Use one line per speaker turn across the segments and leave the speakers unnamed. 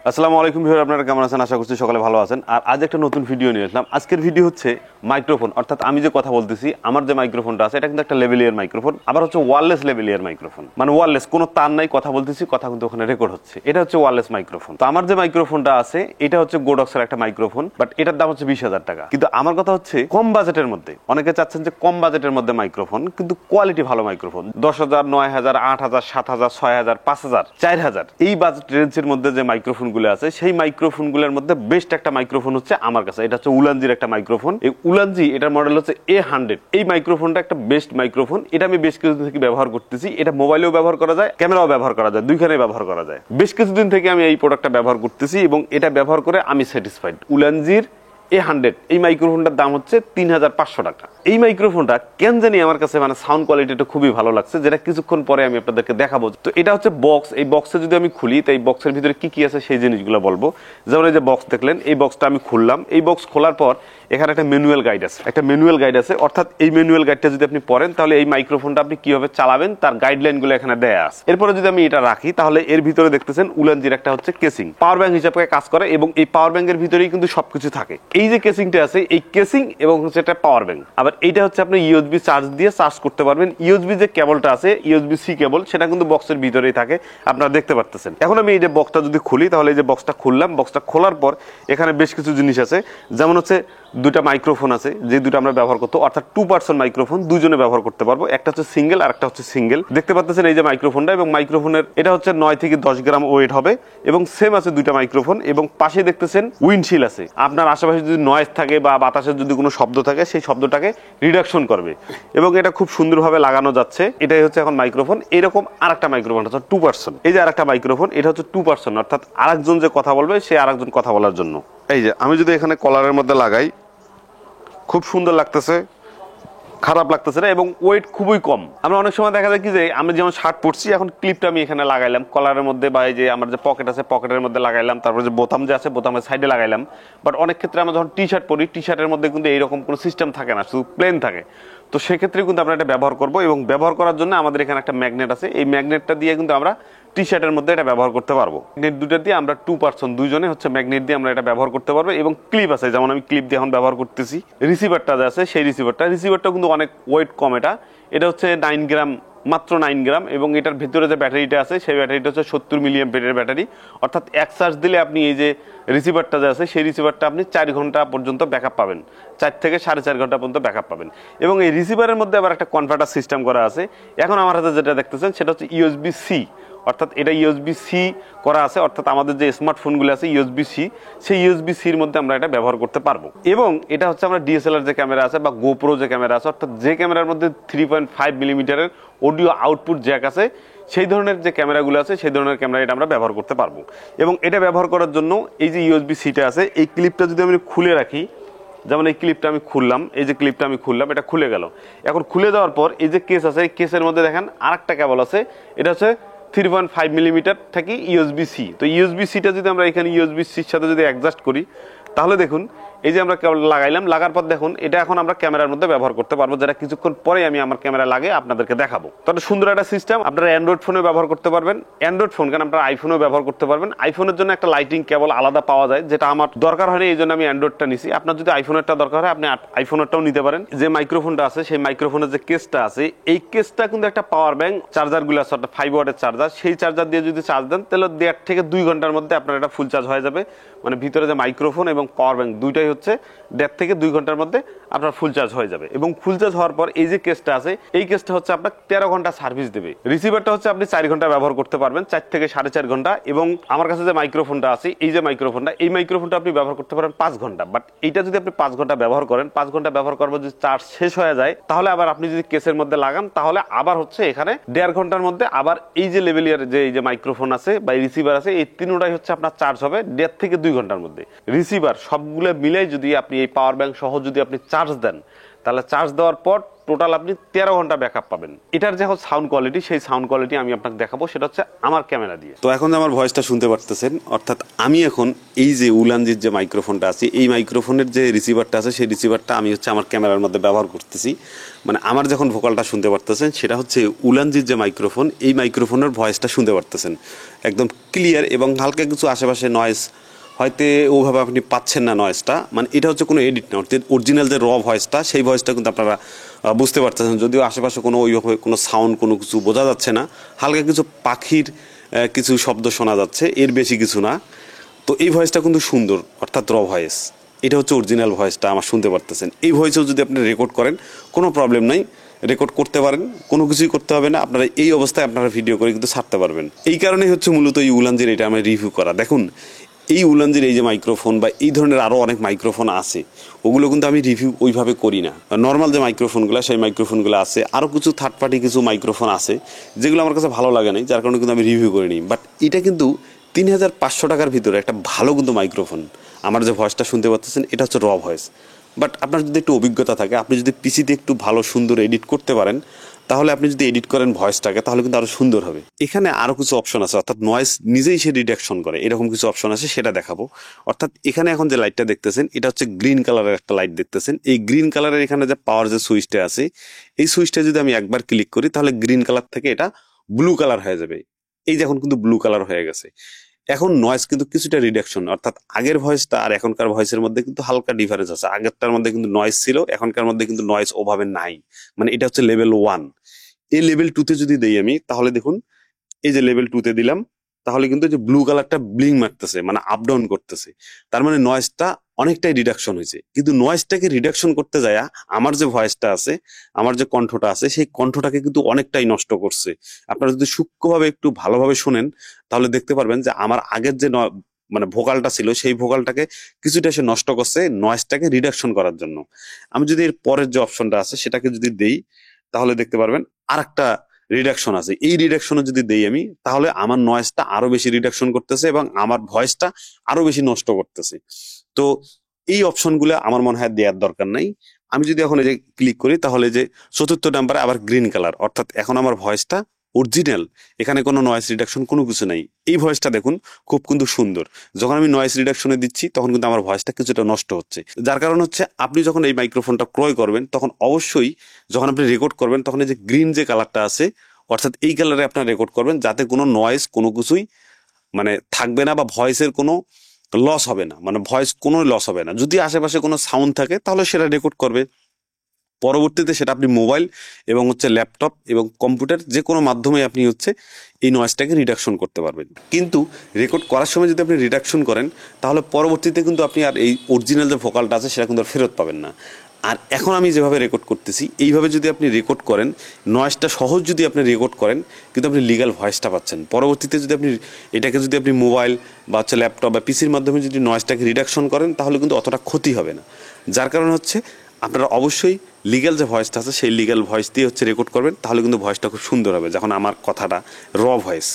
আসসালামু আলাইকুম ভিউয়ার, আপনারা কেমন আছেন? আশা করছি সকালে ভালো আছেন। আর আজ একটা নতুন ভিডিও নিয়ে আসলাম। আজকের ভিডিও হচ্ছে মাইক্রোফোন, অর্থাৎ আমি যে কথা বলতেছি আমার যে মাইক্রোফোনটা আছে এটা কিন্তু একটা লেভেলিয়ার মাইক্রোফোন, আবার হচ্ছে ওয়্যারলেস লেভেলিয়ার মাইক্রোফোন। মানে ওয়্যারলেস, কোনো তার নাই, কথা বলতেছি, কথা কিন্তু ওখানে রেকর্ড হচ্ছে। এটা হচ্ছে ওয়্যারলেস মাইক্রোফোন। তো আমার যে মাইক্রোফোনটা আছে এটা হচ্ছে গোডক্সের একটা মাইক্রোফোন, বাট এটার দাম হচ্ছে 20,000 টাকা। কিন্তু আমার কথা হচ্ছে কম বাজেটের মধ্যে, অনেকে চাচ্ছেন যে কম বাজেটের মধ্যে মাইক্রোফোন, কিন্তু কোয়ালিটি ভালো মাইক্রোফোন, 10,000, 9,000, 8,000, 7,000, 6,000, 5,000, 4,000 এই বাজেট রেঞ্জের মধ্যে যে মাইক্রোফোন গুলো আছে সেই মাইক্রোফোনগুলোর মধ্যে বেস্ট একটা মাইক্রোফোন হচ্ছে আমার কাছে। এটা হচ্ছে উলানজির একটা মাইক্রোফোন। এই উলানজি, এটার মডেল হচ্ছে A100। এই মাইক্রোফোনটা একটা বেস্ট মাইক্রোফোন। এটা আমি বেশ কিছুদিন থেকে ব্যবহার করতেছি। এটা মোবাইলেও ব্যবহার করা যায়, ক্যামেরাও ব্যবহার করা যায়, দুইখানে ব্যবহার করা যায়। বেশ কিছুদিন থেকে আমি এই প্রোডাক্টটা ব্যবহার করতেছি এবং এটা ব্যবহার করে আমি স্যাটিসফাইড। উলানজির A100 এই মাইক্রোফোনটার দাম হচ্ছে 3,500 টাকা। এই মাইক্রোফোনটা কেন জানি আমার কাছে মানে সাউন্ড কোয়ালিটিটা খুবই ভালো লাগছে, যেটা কিছুক্ষণ পরে আমি আপনাদেরকে দেখাবো। তো এটা হচ্ছে বক্স। এই বক্সে যদি আমি খুলি, তো এই বক্সের ভিতরে কি কি আছে সেই জিনিসগুলো বলবো। যেমন এই যে বক্স দেখলেন, এই বক্সটা আমি খুললাম। এই বক্স খোলার পর এখানে একটা ম্যানুয়াল গাইড আছে, অর্থাৎ এই ম্যানুয়াল গাইডটা যদি আপনি পড়েন তাহলে এই মাইক্রোফোনটা আপনি কিভাবে চালাবেন তার গাইডলাইনগুলো এখানে দেয়া আছে। এরপরে যদি আমি এটা রাখি তাহলে এর ভিতরে দেখতেছেন উলানজির একটা হচ্ছে কেসিং, পাওয়ার ব্যাংক হিসেবে কাজ করে এবং এই পাওয়ার ব্যাংকের ভিতরেই কিন্তু সবকিছু থাকে। এই যে কেসিংটা আছে, এই কেসিং এবং হচ্ছে এটা পাওয়ার ব্যাংক। আবার এইটা হচ্ছে আপনি ইউএসবি চার্জ দিয়ে চার্জ করতে পারবেন। ইউএসবি যে কেবলটা আছে, ইউএসবি সি কেবল, সেটা কিন্তু বক্সের ভিতরেই থাকে, আপনারা দেখতে পারতেছেন। এখন আমি এই যে বক্সটা যদি খুলি, তাহলে এই যে বক্সটা খুললাম, বক্সটা খোলার পর এখানে বেশ কিছু জিনিস আছে। যেমন হচ্ছে দুটা মাইক্রোফোন আছে, যে দুটো আমরা ব্যবহার করতে, অর্থাৎ 2 পারসন মাইক্রোফোন, দুজনে ব্যবহার করতে পারবো। একটা হচ্ছে সিঙ্গেল আর একটা হচ্ছে সিঙ্গেল। দেখতে পাচ্ছেন এই যে মাইক্রোফোনটা, এবং মাইক্রোফোনের এটা হচ্ছে 9 থেকে 10 গ্রাম ওয়েট হবে এবং সেম আছে দুইটা মাইক্রোফোন। এবং পাশে দেখতেছেন উইন্ডশিল্ড আছে। আপনার আশেপাশে যদি নয়েজ থাকে বা বাতাসের যদি কোনো শব্দ থাকে সেই শব্দটাকে রিডাকশন করবে এবং এটা খুব সুন্দরভাবে লাগানো যাচ্ছে। এটাই হচ্ছে এখন মাইক্রোফোন। এরকম আরেকটা মাইক্রোফোন হচ্ছে 2 পারসন। এই যে আরেকটা মাইক্রোফোন, এটা হচ্ছে 2 পারসন, অর্থাৎ আরেকজন যে কথা বলবে সে আরেকজন কথা বলার জন্য। এই যে আমি যদি এখানে কলারের মধ্যে লাগাই, খুব সুন্দর লাগতেছে, খারাপ লাগতেছে না এবং ওয়েট খুবই কম। আমরা অনেক সময় দেখা যায় কি যে আমি যেমন শার্ট পরছি, এখন ক্লিপটা আমি এখানে লাগাইলাম কলারের মধ্যে, বা এই যে আমার যে পকেট আছে পকেটের মধ্যে লাগাইলাম, তারপরে যে বোতাম যে আছে বোতামের সাইডে লাগাইলাম। বাট অনেক ক্ষেত্রে আমরা যখন টি শার্ট পরি, টি শার্টের মধ্যে কিন্তু এইরকম কোনো সিস্টেম থাকে না, শুধু প্লেন থাকে। তো সেক্ষেত্রে কিন্তু আমরা এটা ব্যবহার করবো এবং ব্যবহার করার জন্য আমাদের এখানে একটা ম্যাগনেট আছে। এই ম্যাগনেটটা দিয়ে কিন্তু আমরা টি শার্টের মধ্যে এটা ব্যবহার করতে পারবো। ম্যাগনেট দুটো দিয়ে আমরা 2 পারসন, দুইজনে হচ্ছে ম্যাগনেট দিয়ে আমরা এটা ব্যবহার করতে পারবো। এবং ক্লিপ আছে, যেমন আমি ক্লিপ দিয়ে এখন ব্যবহার করতেছি। রিসিভারটা যে আছে সেই রিসিভারটা কিন্তু অনেক ওয়েট কম। এটা হচ্ছে 9 গ্রাম, মাত্র 9 গ্রাম। এবং এটার ভিতরে যে ব্যাটারিটা আছে সেই ব্যাটারিটা হচ্ছে 70 মিলিঅ্যাম্পিয়ারের ব্যাটারি, অর্থাৎ এক চার্জ দিলে আপনি এই যে রিসিভারটা যে আছে সেই রিসিভারটা আপনি 4 ঘন্টা পর্যন্ত ব্যাকআপ পাবেন, 4 থেকে 4.5 ঘন্টা পর্যন্ত ব্যাকআপ পাবেন। এবং এই রিসিভারের মধ্যে আবার একটা কনভার্টার সিস্টেম করা আছে। এখন আমার হাতে যেটা দেখতেছেন সেটা হচ্ছে ইউএসবি সি, অর্থাৎ এটা ইউএসবি সি করা আছে, অর্থাৎ আমাদের যে স্মার্টফোনগুলো আছে ইউএসবি সি, সেই ইউএসবি সির মধ্যে আমরা এটা ব্যবহার করতে পারবো। এবং এটা হচ্ছে আমরা ডিএসএলআর যে ক্যামেরা আছে বা গোপ্রো যে ক্যামেরা আছে, অর্থাৎ যে ক্যামেরার মধ্যে 3.5 মিলিমিটারের অডিও আউটপুট জ্যাক আছে, সেই ধরনের যে ক্যামেরাগুলো আছে সেই ধরনের ক্যামেরা এটা আমরা ব্যবহার করতে পারবো। এবং এটা ব্যবহার করার জন্য এই যে ইউএসবি সিটা আছে, এই ক্লিপটা যদি আমি খুলে রাখি, যেমন এই ক্লিপটা আমি খুললাম, এই যে ক্লিপটা আমি খুললাম, এটা খুলে গেল। এখন খুলে দেওয়ার পর এই যে কেস আছে, এই কেসের মধ্যে দেখেন আরেকটা কেবল আছে, এটা হচ্ছে 3.5 মিলিমিটার থেকে ইউএসবি সি। তো ইউএসবি সিটা যদি আমরা এখানে ইউএসবি সির সাথে যদি অ্যাডজাস্ট করি, তাহলে দেখুন এই যে আমরা কেবল লাগাইলাম, লাগার পর দেখুন এটা এখন আমরা ক্যামেরার মধ্যে ব্যবহার করতে পারবো, যেটা কিছুক্ষণ পরে আমি আমার ক্যামেরা লাগিয়ে আপনাদেরকে দেখাবো। তাহলে সুন্দর একটা সিস্টেম। আপনারা অ্যান্ড্রয়েড ফোনে ব্যবহার করতে পারবেন, অ্যান্ড্রয়েড ফোন কেন আপনারা আইফোনেও ব্যবহার করতে পারবেন। আইফোনের জন্য একটা লাইটিং কেবল আলাদা পাওয়া যায়, যেটা আমার দরকার হয়নি, এই জন্য আমি অ্যান্ড্রয়েডটা নিছি। আপনার যদি আইফোনেরটা দরকার হয় আপনি আইফোনেরটাও নিতে পারেন। যে মাইক্রোফোনটা আছে সেই মাইক্রোফোনের যে কেসটা আছে, এই কেসটা কিন্তু একটা পাওয়ার ব্যাংক, চার্জারগুলো আছে, একটা 5 ওয়াটের চার্জার, সেই চার্জার দিয়ে যদি চার্জ দেন তাহলে 1.5 থেকে 2 ঘন্টার মধ্যে আপনার এটা ফুল চার্জ হয়ে যাবে। মানে ভিতরে যে মাইক্রোফোন এবং পাওয়ার ব্যাংক দুইটাই হচ্ছে 1.5 থেকে 2 ঘন্টার মধ্যে আপনার ফুল চার্জ হয়ে যাবে। এবং ফুল চার্জ হওয়ার পর এই যে কেসটা আছে, এই কেসটা হচ্ছে আপনার 13 ঘন্টা সার্ভিস দেবে। রিসিভারটা হচ্ছে আপনি 4 ঘন্টা ব্যবহার করতে পারবেন, 4 থেকে 4.5 ঘন্টা। এবং আমার কাছে যে মাইক্রোফোনটা আছে, এই যে মাইক্রোফোনটা, এই মাইক্রোফোনটা আপনি ব্যবহার করতে পারেন 5 ঘন্টা। বাট এইটা যদি আপনি 5 ঘন্টা ব্যবহার করেন, 5 ঘন্টা ব্যবহার করবো যদি চার্জ শেষ হয়ে যায়, তাহলে আবার আপনি যদি কেসের মধ্যে লাগান, তাহলে আবার হচ্ছে এখানে 1.5 ঘন্টার মধ্যে আবার এই যে লেভেলিয়ার যে এই যে মাইক্রোফোন আছে বা রিসিভার আছে, এই তিনটাই হচ্ছে আপনার চার্জ হবে 1.5 থেকে 2 ঘন্টার মধ্যে। রিসিভার সবগুলো মিলাই যদি আপনি এই পাওয়ার ব্যাংক সহ যদি আপনি চার্জ দেন, তাহলে চার্জ দেওয়ার পর টোটাল আপনি 13 ঘন্টা ব্যাকআপ পাবেন। এটার যে সাউন্ড কোয়ালিটি, সেই সাউন্ড কোয়ালিটি আমি আপনাকে দেখাবো, সেটা হচ্ছে আমার ক্যামেরা দিয়ে। তো এখন আমার ভয়েসটা শুনতে পারতেছেন, অর্থাৎ আমি এখন এই যে উলানজির যে মাইক্রোফোনটা আছে, এই মাইক্রোফোনের যে রিসিভারটা আছে, সেই রিসিভারটা আমি হচ্ছে আমার ক্যামেরার মধ্যে ব্যবহার করতেছি। মানে আমার যখন ভোকালটা শুনতে পারতেছেন, সেটা হচ্ছে উলানজির যে মাইক্রোফোন, এই মাইক্রোফোনের ভয়েসটা শুনতে পারতেছেন একদম ক্লিয়ার, এবং হালকা কিছু আশেপাশে নয়েজ হয়তো ওভাবে আপনি পাচ্ছেন না নয়েজটা। মানে এটা হচ্ছে কোনো এডিট না, অরিজিনাল যে র ভয়েসটা, সেই ভয়েসটা কিন্তু আপনারা বুঝতে পারতেছেন। যদিও আশেপাশে কোনো ওইভাবে কোনো সাউন্ড কোনো কিছু বোঝা যাচ্ছে না, হালকা কিছু পাখির কিছু শব্দ শোনা যাচ্ছে, এর বেশি কিছু না। তো এই ভয়েসটা কিন্তু সুন্দর, অর্থাৎ র ভয়েস। এটা হচ্ছে অরিজিনাল ভয়েসটা আমার শুনতে পারতেছেন। এই ভয়েসেও যদি আপনি রেকর্ড করেন, কোনো প্রবলেম নাই, রেকর্ড করতে পারেন, কোনো কিছুই করতে হবে না। আপনারা এই অবস্থায় আপনারা ভিডিও করে কিন্তু ছাড়তে পারবেন। এই কারণেই হচ্ছে মূলত এই উলানজির এটা আমি রিভিউ করা। দেখুন, এই উলানজির এই যে মাইক্রোফোন বা এই ধরনের আরও অনেক মাইক্রোফোন আছে, ওগুলো কিন্তু আমি রিভিউ ওইভাবে করি না। নর্মাল যে মাইক্রোফোনগুলো, সেই মাইক্রোফোনগুলো আছে, আরও কিছু থার্ড পার্টি কিছু মাইক্রোফোন আছে যেগুলো আমার কাছে ভালো লাগে নাই, যার কারণে কিন্তু আমি রিভিউ করিনি। বাট এটা কিন্তু 3500 টাকার ভিতরে একটা ভালো কিন্তু মাইক্রোফোন। আমার যে ভয়েসটা শুনতে পাচ্ছেন, এটা হচ্ছে র ভয়েস। বাট আপনার যদি একটু অভিজ্ঞতা থাকে, আপনি যদি পিসিতে একটু ভালো সুন্দর এডিট করতে পারেন, তাহলে আপনি যদি এডিট করেন ভয়েসটাকে, তাহলে কিন্তু আরো সুন্দর হবে। এখানে আরো কিছু অপশন আছে, অর্থাৎ নয়েজ নিজেই সে ডিটেকশন করে, এরকম কিছু অপশন আছে, সেটা দেখাবো। অর্থাৎ এখানে এখন যে লাইটটা দেখতেছেন, এটা হচ্ছে গ্রিন কালারের একটা লাইট দেখতেছেন। এই গ্রিন কালারের এখানে যে পাওয়ার যে সুইচটা আছে, এই সুইচটা যদি আমি একবার ক্লিক করি, তাহলে গ্রিন কালার থেকে এটা ব্লু কালার হয়ে যাবে। এই যে এখন কিন্তু ব্লু কালার হয়ে গেছে। এখন নয়েজ কিন্তু কিছুটা রিডাকশন, অর্থাৎ আগের ভয়েসটা আর এখনকার ভয়েসের মধ্যে কিন্তু হালকা ডিফারেন্স আছে। আগেরটার মধ্যে কিন্তু নয়েজ ছিল, এখনকার মধ্যে কিন্তু নয়েজ ওভাবে নাই। মানে এটা হচ্ছে লেভেল 1। এই লেভেল 2-তে যদি দেই আমি, তাহলে দেখুন, এই যে লেভেল 2-তে দিলাম, তাহলে কিন্তু যে ব্লু কালারটা ব্লিং মারতেছে, মানে আপ ডাউন করতেছে। তার মানে নয়েজটা অনেকটাই রিডাকশন হয়েছে। কিন্তু নয়েজটাকে রিডাকশন করতে যায় আমার যে ভয়েসটা আছে, আমার যে কণ্ঠটা আছে, সেই কণ্ঠটাকে কিন্তু অনেকটাই নষ্ট করছে। আপনারা যদি সূক্ষ্মভাবে একটু ভালোভাবে শোনেন, তাহলে দেখতে পারবেন যে আমার আগের যে মানে ভোকালটা ছিল, সেই ভোকালটাকে কিছুটা সে নষ্ট করছে নয়েজটাকে রিডাকশন করার জন্য। আমি যদি এর পরের যে অপশনটা আছে, সেটাকে যদি দেই, তাহলে দেখতে পারবেন আরেকটা রিডাকশন আছে। এই রিডাকশনে যদি দেই আমি, তাহলে আমার নয়েজটা আরো বেশি রিডাকশন করতেছে এবং আমার ভয়েসটা আরো বেশি নষ্ট করতেছে। তো এই অপশনগুলো আমার মনে হয় দেওয়ার দরকার নাই। আমি যদি এখন এই যে ক্লিক করি, তাহলে যে চতুর্থ নাম্বারে আবার গ্রিন কালার, অর্থাৎ এখন আমার ভয়েসটা অরিজিনাল, এখানে কোনো নয়েজ রিডাকশন কোনো কিছু নাই। এই ভয়েসটা দেখুন খুব কিন্তু সুন্দর। যখন আমি নয়েজ রিডাকশনে দিচ্ছি, তখন কিন্তু আমার ভয়েসটা কিছুটা নষ্ট হচ্ছে। যার কারণ হচ্ছে, আপনি যখন এই মাইক্রোফোনটা ক্রয় করবেন, তখন অবশ্যই যখন আপনি রেকর্ড করবেন, তখন এই যে গ্রিন যে কালারটা আছে, অর্থাৎ এই কালারে আপনার রেকর্ড করবেন, যাতে কোনো নয়েজ কোনো কিছুই মানে থাকবে না, বা ভয়েসের কোনো লস হবে না। মানে ভয়েস কোনো লস হবে না। যদি আশেপাশে কোনো সাউন্ড থাকে, তাহলে সেটা রেকর্ড করবে। পরবর্তীতে সেটা আপনি মোবাইল এবং হচ্ছে ল্যাপটপ এবং কম্পিউটার যে কোনো মাধ্যমে আপনি হচ্ছে এই নয়েজটাকে রিডাকশন করতে পারবেন। কিন্তু রেকর্ড করার সময় যদি আপনি রিডাকশন করেন, তাহলে পরবর্তীতে কিন্তু আপনি আর এই অরিজিনাল যে ভোকালটা আছে, সেটা কিন্তু আর ফেরত পাবেন না। আর এখন আমি যেভাবে রেকর্ড করতেছি, এইভাবে যদি আপনি রেকর্ড করেন, নয়েজটা সহজ যদি আপনি রেকর্ড করেন, কিন্তু আপনি লিগ্যাল ভয়েসটা পাচ্ছেন। পরবর্তীতে যদি আপনি এটাকে যদি আপনি মোবাইল বা হচ্ছে ল্যাপটপ বা পিসির মাধ্যমে যদি নয়েজটাকে রিডাকশন করেন, তাহলে কিন্তু অতটা ক্ষতি হবে না। যার কারণ হচ্ছে, আপনারা অবশ্যই লিগ্যাল যে ভয়েসটা আছে, সেই লিগ্যাল ভয়েস দিয়ে হচ্ছে রেকর্ড করবেন, তাহলে কিন্তু ভয়েসটা খুব সুন্দর হবে। যখন আমার কথাটা র ভয়েস,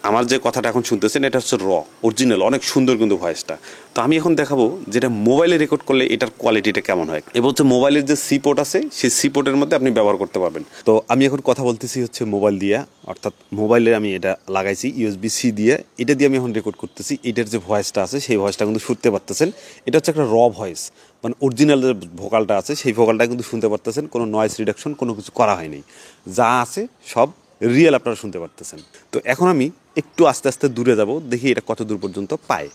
আমার যে কথাটা এখন শুনতেছেন, এটা হচ্ছে র অরিজিনাল, অনেক সুন্দর কিন্তু ভয়েসটা। তো আমি এখন দেখাবো যেটা মোবাইলে রেকর্ড করলে এটার কোয়ালিটিটা কেমন হয়। এবং হচ্ছে মোবাইলের যে সি পোর্ট আছে, সেই সি পোর্টের মধ্যে আপনি ব্যবহার করতে পারবেন। তো আমি এখন কথা বলতেছি হচ্ছে মোবাইল দিয়ে, অর্থাৎ মোবাইলে আমি এটা লাগাইছি ইউএসবি সি দিয়ে। এটা দিয়ে আমি এখন রেকর্ড করতেছি। এটার যে ভয়েসটা আছে, সেই ভয়েসটা কিন্তু শুনতে পারতেছেন। এটা হচ্ছে একটা র ভয়েস, মানে অরিজিনাল যে ভোকালটা আছে, সেই ভোকালটা কিন্তু শুনতে পারতেছেন। কোনো নয়েজ রিডাকশন কোনো কিছু করা হয়নি, যা আছে সব রিয়েল আপনারা শুনতে পারতেছেন। তো এখন আমি একটু আস্তে আস্তে দূরে যাব, দেখি এটা কত দূর পর্যন্ত পায়।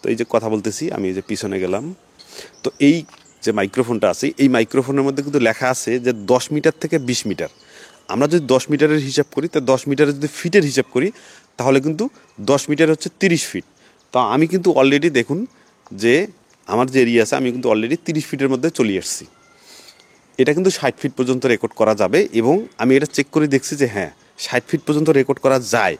তো এই যে কথা বলতেছি, আমি এই যে পিছনে গেলাম। তো এই যে মাইক্রোফোনটা আছে, এই মাইক্রোফোনের মধ্যে কিন্তু লেখা আছে যে 10 মিটার থেকে 20 মিটার। আমরা যদি 10 মিটারের হিসাব করি, তো 10 মিটারের যদি ফিটের হিসাব করি, তাহলে কিন্তু 10 মিটার হচ্ছে 30 ফিট। তো আমি কিন্তু অলরেডি দেখুন যে আমার যে এরিয়া আছে, আমি কিন্তু অলরেডি 30 ফিটের মধ্যে চলে এসেছি। এটা কিন্তু 60 ফিট পর্যন্ত রেকর্ড করা যাবে, এবং আমি এটা চেক করে দেখছি যে হ্যাঁ, 60 ফিট পর্যন্ত রেকর্ড করা যায়।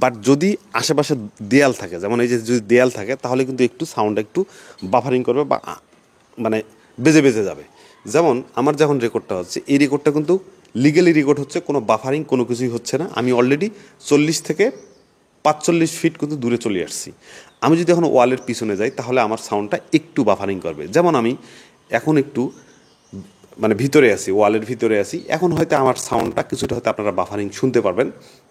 বাট যদি আশেপাশে দেয়াল থাকে, যেমন এই যে যদি দেয়াল থাকে, তাহলে কিন্তু একটু সাউন্ড একটু বাফারিং করবে, বা মানে বেজে বেজে যাবে। যেমন আমার যখন রেকর্ডটা হচ্ছে, এই রেকর্ডটা কিন্তু লিগালি রেকর্ড হচ্ছে, কোনো বাফারিং কোনো কিছুই হচ্ছে না। আমি অলরেডি 40 থেকে 45 ফিট কিন্তু দূরে চলে আসছি। আমি যদি এখন ওয়ালের পিছনে যাই, তাহলে আমার সাউন্ডটা একটু বাফারিং করবে। যেমন আমি এখন একটু মানে ভিতরে আছি, ওয়ালের ভিতরে আছি। এখন হয়তো আমার সাউন্ডটা কিছুটা হয়তো আপনারা বাফারিং শুনতে পারবেন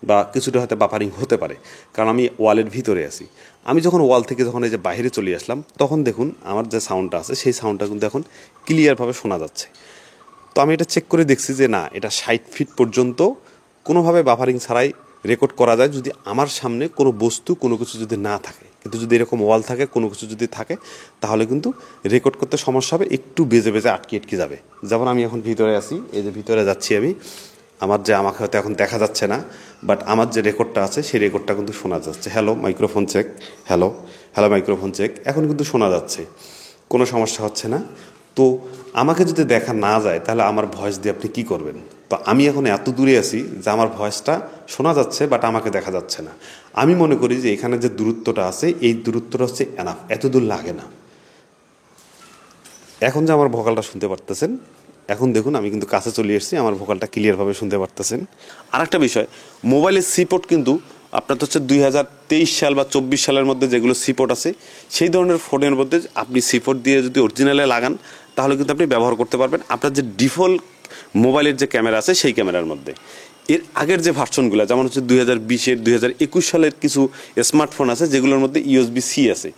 বা কিছুটা হয়তো বাফারিং হতে পারে, কারণ আমি ওয়ালের ভিতরে আছি। আমি যখন ওয়াল থেকে যখন এই যে বাইরে চলে আসলাম, তখন দেখুন আমার যে সাউন্ডটা আছে সেই সাউন্ডটা কিন্তু এখন ক্লিয়ারভাবে শোনা যাচ্ছে। তো আমি এটা চেক করে দেখছি যে না, এটা 60 ফিট পর্যন্ত কোনোভাবে বাফারিং ছাড়াই রেকর্ড করা যায়, যদি আমার সামনে কোনো বস্তু কোনো কিছু যদি না থাকে। কিন্তু যদি এরকম ওয়াল থাকে, কোনো কিছু যদি থাকে, তাহলে কিন্তু রেকর্ড করতে সমস্যা হবে, একটু বেজে বেজে আটকে যাবে। যেমন আমি এখন ভিতরে আছি, এই যে ভিতরে যাচ্ছি আমি, আমাকে হয়তো এখন দেখা যাচ্ছে না, বাট আমার যে রেকর্ডটা আছে সেই রেকর্ডটা কিন্তু শোনা যাচ্ছে। Hello microphone check, hello hello microphone check, এখন কিন্তু শোনা যাচ্ছে, কোনো সমস্যা হচ্ছে না। তো আমাকে যদি দেখা না যায়, তাহলে আমার ভয়েস দিয়ে আপনি কী করবেন? তো আমি এখন এত দূরে আছি যে আমার ভয়েসটা শোনা যাচ্ছে, বাট আমাকে দেখা যাচ্ছে না। আমি মনে করি যে এখানে যে দূরত্বটা আছে, এই দূরত্বটা হচ্ছে এনাফ, এত দূর লাগে না। এখন যে আমার ভোকালটা শুনতে পারতেছেন, এখন দেখুন আমি কিন্তু কাছে চলে এসেছি, আমার ভোকালটা ক্লিয়ারভাবে শুনতে পারতেছেন। আর একটা বিষয়, মোবাইলের সিপোর্ট কিন্তু আপনার তো হচ্ছে 2023 সাল বা 24 সালের মধ্যে যেগুলো সিপোর্ট আছে, সেই ধরনের ফোনের মধ্যে আপনি সিপোর্ট দিয়ে যদি অরিজিনালে লাগান, তাহলে কিন্তু আপনি ব্যবহার করতে পারবেন আপনার যে ডিফল্ট মোবাইলের যে ক্যামেরা আছে সেই ক্যামেরার মধ্যে। এর আগের যে ভার্সনগুলো, যেমন হচ্ছে 2020-এর 2021 সালের কিছু স্মার্টফোন আছে যেগুলোর মধ্যে USB-C আছে,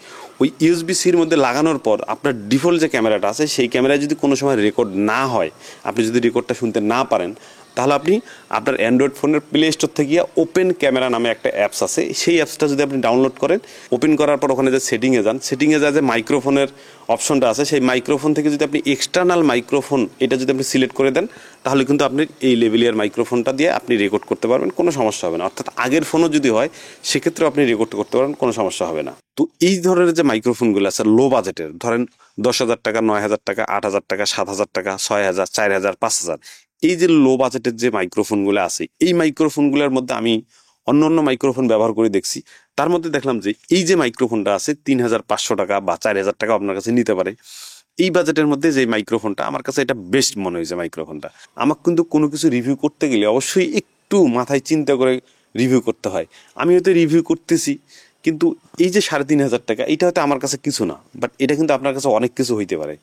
ওই USB-Cর মধ্যে লাগানোর পর আপনার ডিফল্ট যে ক্যামেরাটা আছে সেই ক্যামেরায় যদি কোনো সময় রেকর্ড না হয়, আপনি যদি রেকর্ডটা শুনতে না পারেন, তাহলে আপনি আপনার অ্যান্ড্রয়েড ফোনের প্লে স্টোর থেকে গিয়ে ওপেন ক্যামেরা নামে একটা অ্যাপস আছে, সেই অ্যাপসটা যদি আপনি ডাউনলোড করেন, ওপেন করার পর ওখানে যে সেটিংয়ে যান, সেটিংয়ে যা যে মাইক্রোফোনের অপশনটা আছে, সেই মাইক্রোফোন থেকে যদি আপনি এক্সটার্নাল মাইক্রোফোন এটা যদি আপনি সিলেক্ট করে দেন, তাহলে কিন্তু আপনি এই লেভেলিয়ার মাইক্রোফোনটা দিয়ে আপনি রেকর্ড করতে পারবেন, কোনো সমস্যা হবে না। অর্থাৎ আগের ফোনও যদি হয়, সেক্ষেত্রে আপনি রেকর্ড করতে পারবেন, কোনো সমস্যা হবে না। তো এই ধরনের যে মাইক্রোফোনগুলো আছে লো বাজেটের, ধরেন 10,000 টাকা, 9,000 টাকা, 8,000 টাকা, 7,000 টাকা, 6,000, 4,000, 5,000, এই যে লো বাজেটের যে মাইক্রোফোনগুলো আছে, এই মাইক্রোফোনগুলোর মধ্যে আমি অন্য মাইক্রোফোন ব্যবহার করে দেখছি, তার মধ্যে দেখলাম যে এই যে মাইক্রোফোনটা আছে 3,500 টাকা বা 4,000 টাকা আপনার কাছে নিতে পারে। এই বাজেটের মধ্যে যে মাইক্রোফোনটা, আমার কাছে এটা বেস্ট মনে হয়েছে মাইক্রোফোনটা। আমার কিন্তু কোনো কিছু রিভিউ করতে গেলে অবশ্যই একটু মাথায় চিন্তা করে রিভিউ করতে হয়। আমি হয়তো রিভিউ করতেছি, কিন্তু এই যে 3,500 টাকা, এটা হয়তো আমার কাছে কিছু না, বাট এটা কিন্তু আপনার কাছে অনেক কিছু হইতে পারে।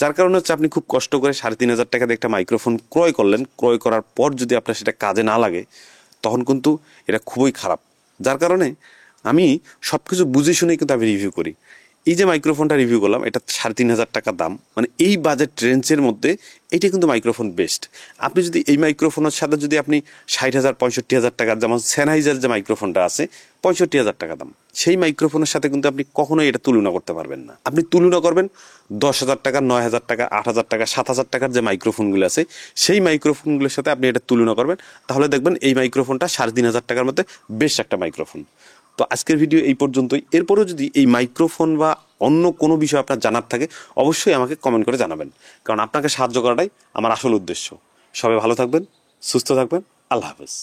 যার কারণে হচ্ছে আপনি খুব কষ্ট করে 3,500 টাকা দিয়ে একটা মাইক্রোফোন ক্রয় করলেন, ক্রয় করার পর যদি আপনার সেটা কাজে না লাগে, তখন কিন্তু এটা খুবই খারাপ। যার কারণে আমি সব কিছু বুঝে শুনেই কিন্তু আমি রিভিউ করি। এই যে মাইক্রোফোনটা রিভিউ করলাম, এটা 3,500 টাকা দাম, মানে এই বাজেট রেঞ্জের মধ্যে এটা কিন্তু মাইক্রোফোন বেস্ট। আপনি যদি এই মাইক্রোফোনের সাথে যদি আপনি 60,000, 65,000 টাকার, যেমন সেনহাইজার যে মাইক্রোফোনটা আছে 65,000 টাকা দাম, সেই মাইক্রোফোনের সাথে কিন্তু আপনি কখনোই এটা তুলনা করতে পারবেন না। আপনি তুলনা করবেন 10,000 টাকা, 9,000 টাকা, 8,000 টাকা, 7,000 টাকার যে মাইক্রোফোনগুলো আছে, সেই মাইক্রোফোনগুলোর সাথে আপনি এটা তুলনা করবেন, তাহলে দেখবেন এই মাইক্রোফোনটা 3,500 টাকার মধ্যে বেস্ট একটা মাইক্রোফোন। তো আজকের ভিডিও এই পর্যন্তই। এরপরও যদি এই মাইক্রোফোন বা অন্য কোনো বিষয় আপনার জানার থাকে, অবশ্যই আমাকে কমেন্ট করে জানাবেন, কারণ আপনাকে সাহায্য করাটাই আমার আসল উদ্দেশ্য। সবাই ভালো থাকবেন, সুস্থ থাকবেন, আল্লাহ হাফেজ।